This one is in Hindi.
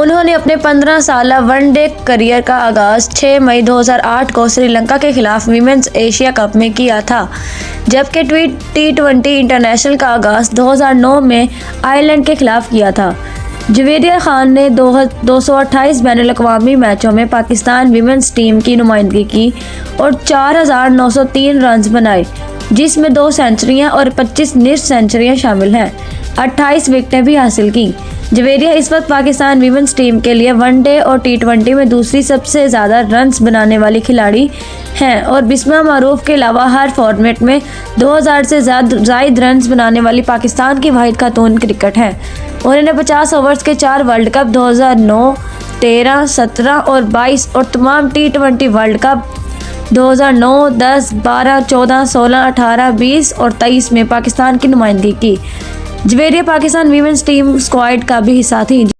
उन्होंने अपने 15 साल वनडे करियर का आगाज़ 6 मई 2008 को श्रीलंका के खिलाफ वीमेंस एशिया कप में किया था, जबकि T20 इंटरनेशनल का आगाज़ 2009 में आयरलैंड के खिलाफ किया था। जवेरिया खान ने 228 बैनुल-अक़वामी मैचों में पाकिस्तान वीमेंस टीम की नुमाइंदगी की और 4,903 रन बनाए, जिसमें 2 सेंचुरियां और 25 निस्फ सेंचुरियां शामिल हैं। 28 विकेटें भी हासिल की। जवेरिया इस वक्त पाकिस्तान वीमेंस टीम के लिए वनडे और T20 में दूसरी सबसे ज़्यादा रन्स बनाने वाली खिलाड़ी हैं और बिस्मा मारूफ के अलावा हर फॉर्मेट में 2000 से ज़ायद रन्स बनाने वाली पाकिस्तान की वाहिद खातून क्रिकेट हैं। उन्होंने 50 ओवर्स के 4 वर्ल्ड कप 2009, 13, 17 और 22 और तमाम T20 वर्ल्ड कप 2009, 10, 12, 14, 16, 18, 20 और 23 में पाकिस्तान की नुमाइंदगी की। Javeria Pakistan women's team squad का भी हिस्सा थी।